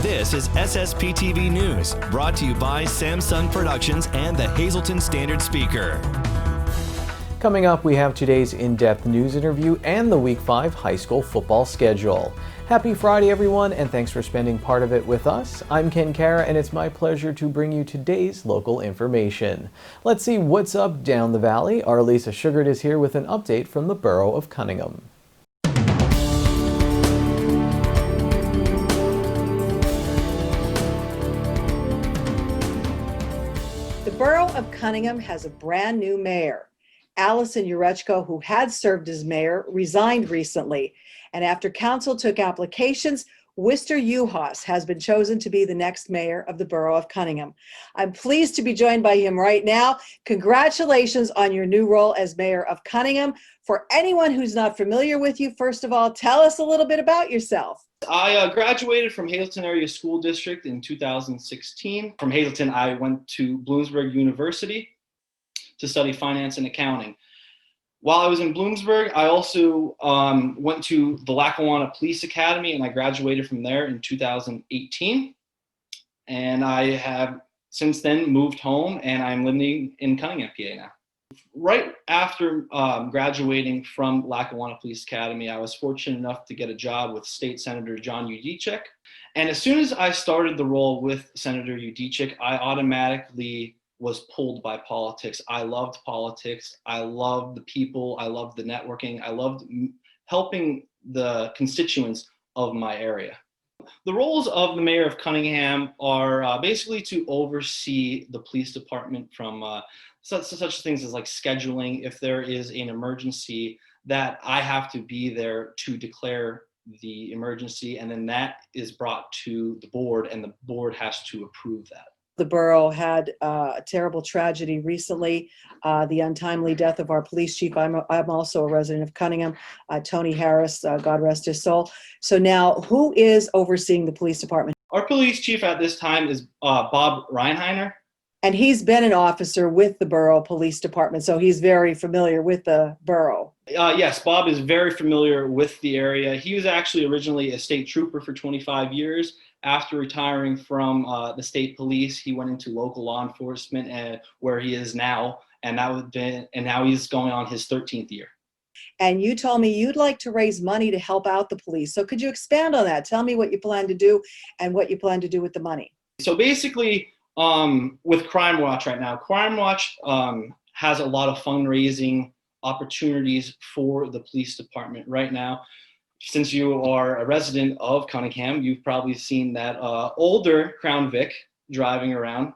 This is SSPTV News, brought to you by Samsung Productions and the Hazleton Standard Speaker. Coming up, we have today's in-depth news interview and the Week 5 high school football schedule. Happy Friday, everyone, and thanks for spending part of it with us. I'm Ken Kara, and it's my pleasure to bring you today's local information. Let's see what's up down the valley. Our Lisa Sugart is here with an update from the Borough of Cunningham. The Borough of Cunningham has a brand new mayor. Allison Urechko, who had served as mayor, resigned recently. And after council took applications, Worcester Uhas has been chosen to be the next mayor of the Borough of Cunningham. I'm pleased to be joined by him right now. Congratulations on your new role as mayor of Cunningham. For anyone who's not familiar with you, first of all, tell us a little bit about yourself. I graduated from Hazleton Area School District in 2016. From Hazleton, I went to Bloomsburg University to study finance and accounting. While I was in Bloomsburg, I also went to the Lackawanna Police Academy, and I graduated from there in 2018. And I have since then moved home, and I'm living in Cunningham, PA now. Right after graduating from Lackawanna Police Academy, I was fortunate enough to get a job with State Senator John Udicek. And as soon as I started the role with Senator Udicek, I automatically was pulled by politics. I loved politics. I loved the people. I loved the networking. I loved helping the constituents of my area. The roles of the mayor of Cunningham are basically to oversee the police department from such things as like scheduling. If there is an emergency, that I have to be there to declare the emergency, and then that is brought to the board, and the board has to approve that. The borough had a terrible tragedy recently, the untimely death of our police chief. I'm also a resident of Cunningham, Tony Harris, God rest his soul. So now, who is overseeing the police department? Our police chief at this time is Bob Reinheiner. And he's been an officer with the Borough Police Department, so he's very familiar with the borough. Yes, Bob is very familiar with the area. He was actually originally a state trooper for 25 years. After retiring from the state police, he went into local law enforcement, where he is now, and now he's going on his 13th year. And you told me you'd like to raise money to help out the police. So could you expand on that? Tell me what you plan to do and what you plan to do with the money. So basically, with Crime Watch right now, Crime Watch has a lot of fundraising opportunities for the police department right now. Since you are a resident of Cunningham, you've probably seen that older Crown Vic driving around.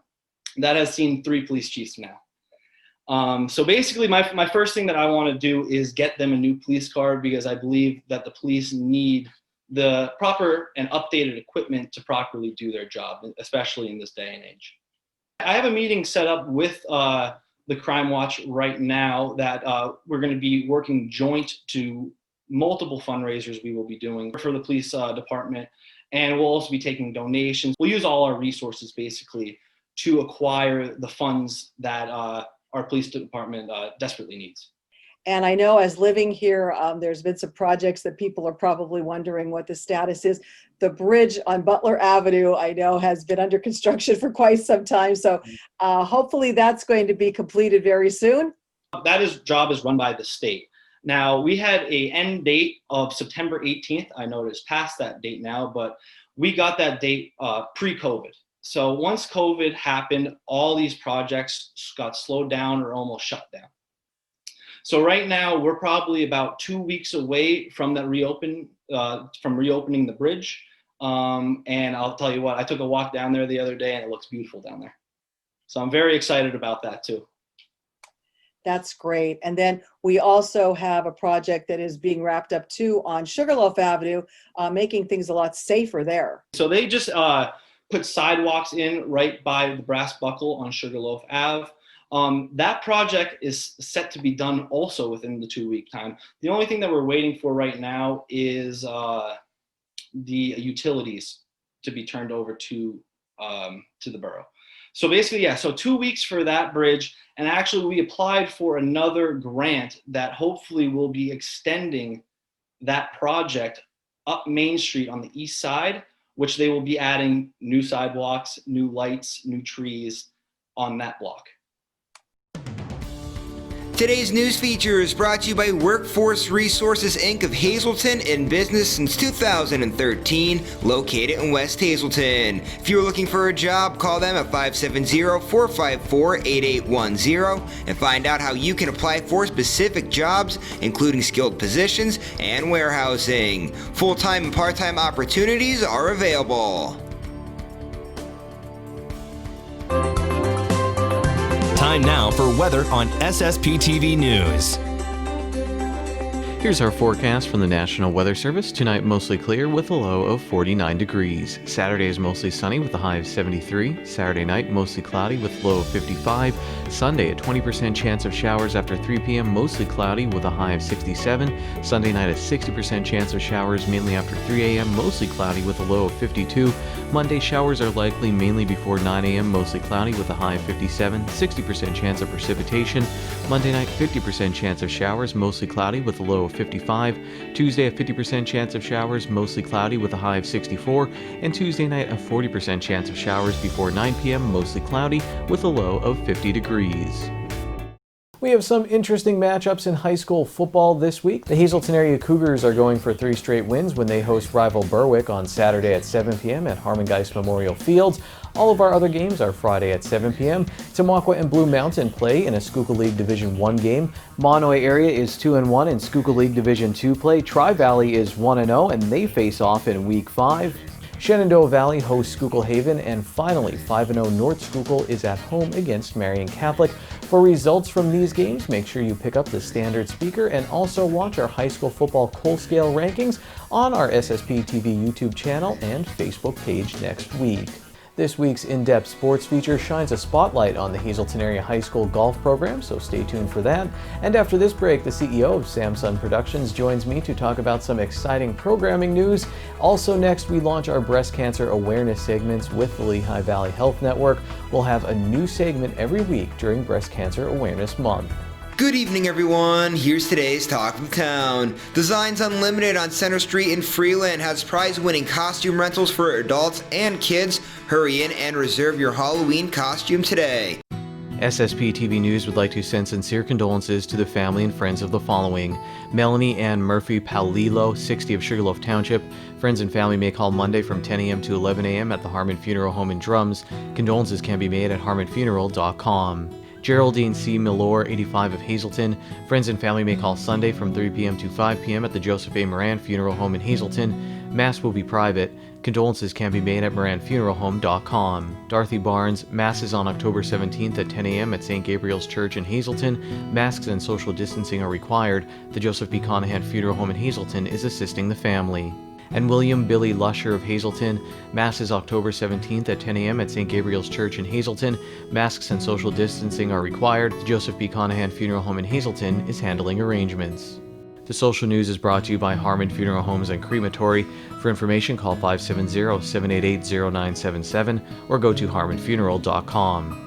That has seen 3 police chiefs now. So basically, my first thing that I want to do is get them a new police car, because I believe that the police need the proper and updated equipment to properly do their job, especially in this day and age. I have a meeting set up with the Crime Watch right now that we're going to be working joint to multiple fundraisers we will be doing for the police department, and we'll also be taking donations. We'll use all our resources basically to acquire the funds that our police department desperately needs. And I know, as living here, there's been some projects that people are probably wondering what the status is. The bridge on Butler Avenue, I know, has been under construction for quite some time. So hopefully that's going to be completed very soon. That job is run by the state. Now, we had an end date of September 18th. I know it's past that date now, but we got that date pre-COVID. So once COVID happened, all these projects got slowed down or almost shut down. So right now, we're probably about 2 weeks away from that reopening the bridge. And I'll tell you what, I took a walk down there the other day, and it looks beautiful down there. So I'm very excited about that too. That's great. And then we also have a project that is being wrapped up too on Sugarloaf Avenue, making things a lot safer there. So they just put sidewalks in right by the brass buckle on Sugarloaf Ave. That project is set to be done also within the 2-week time. The only thing that we're waiting for right now is the utilities to be turned over to the borough. So basically, yeah, so 2 weeks for that bridge. And actually, we applied for another grant that hopefully will be extending that project up Main Street on the east side, which they will be adding new sidewalks, new lights, new trees on that block. Today's news feature is brought to you by Workforce Resources Inc. of Hazleton, in business since 2013, located in West Hazleton. If you're looking for a job, call them at 570-454-8810 and find out how you can apply for specific jobs, including skilled positions and warehousing. Full-time and part-time opportunities are available. Time now for weather on SSPTV News. Here's our forecast from the National Weather Service. Tonight, mostly clear with a low of 49 degrees. Saturday is mostly sunny with a high of 73. Saturday night, mostly cloudy with a low of 55. Sunday, a 20% chance of showers after 3 p.m., mostly cloudy with a high of 67. Sunday night, a 60% chance of showers mainly after 3 a.m., mostly cloudy with a low of 52. Monday, showers are likely mainly before 9 a.m., mostly cloudy with a high of 57. 60% chance of precipitation. Monday night, 50% chance of showers, mostly cloudy with a low of 55. Tuesday, a 50% chance of showers, mostly cloudy with a high of 64. And Tuesday night, a 40% chance of showers before 9 p.m., mostly cloudy with a low of 50 degrees. We have some interesting matchups in high school football this week. The Hazleton area Cougars are going for 3 straight wins when they host rival Berwick on Saturday at 7 p.m. at Harmon-Geist Memorial Fields. All of our other games are Friday at 7 p.m. Tamaqua and Blue Mountain play in a Schuylkill League Division 1 game. Monoy area is 2-1 in Schuylkill League Division 2 play. Tri-Valley is 1-0 and they face off in Week 5. Shenandoah Valley hosts Schuylkill Haven, and finally 5-0 North Schuylkill is at home against Marion Catholic. For results from these games, make sure you pick up the Standard Speaker and also watch our high school football Coal Scale rankings on our SSPTV YouTube channel and Facebook page next week. This week's in-depth sports feature shines a spotlight on the Hazleton Area High School golf program, so stay tuned for that. And after this break, the CEO of Samsung Productions joins me to talk about some exciting programming news. Also next, we launch our breast cancer awareness segments with the Lehigh Valley Health Network. We'll have a new segment every week during Breast Cancer Awareness Month. Good evening, everyone. Here's today's Talk of the Town. Designs Unlimited on Center Street in Freeland has prize-winning costume rentals for adults and kids. Hurry in and reserve your Halloween costume today. SSPTV News would like to send sincere condolences to the family and friends of the following: Melanie Ann Murphy Palillo, 60 of Sugarloaf Township. Friends and family may call Monday from 10 a.m. to 11 a.m. at the Harmon Funeral Home in Drums. Condolences can be made at harmonfuneral.com. Geraldine C. Milor, 85 of Hazleton. Friends and family may call Sunday from 3 p.m. to 5 p.m. at the Joseph A. Moran Funeral Home in Hazleton. Mass will be private. Condolences can be made at moranfuneralhome.com. Dorothy Barnes, Mass is on October 17th at 10 a.m. at St. Gabriel's Church in Hazleton. Masks and social distancing are required. The Joseph B. Conahan Funeral Home in Hazleton is assisting the family. And William Billy Lusher of Hazleton. Mass is October 17th at 10 a.m. at St. Gabriel's Church in Hazleton. Masks and social distancing are required. The Joseph B. Conahan Funeral Home in Hazleton is handling arrangements. The social news is brought to you by Harmon Funeral Homes and Crematory. For information, call 570-788-0977 or go to harmonfuneral.com.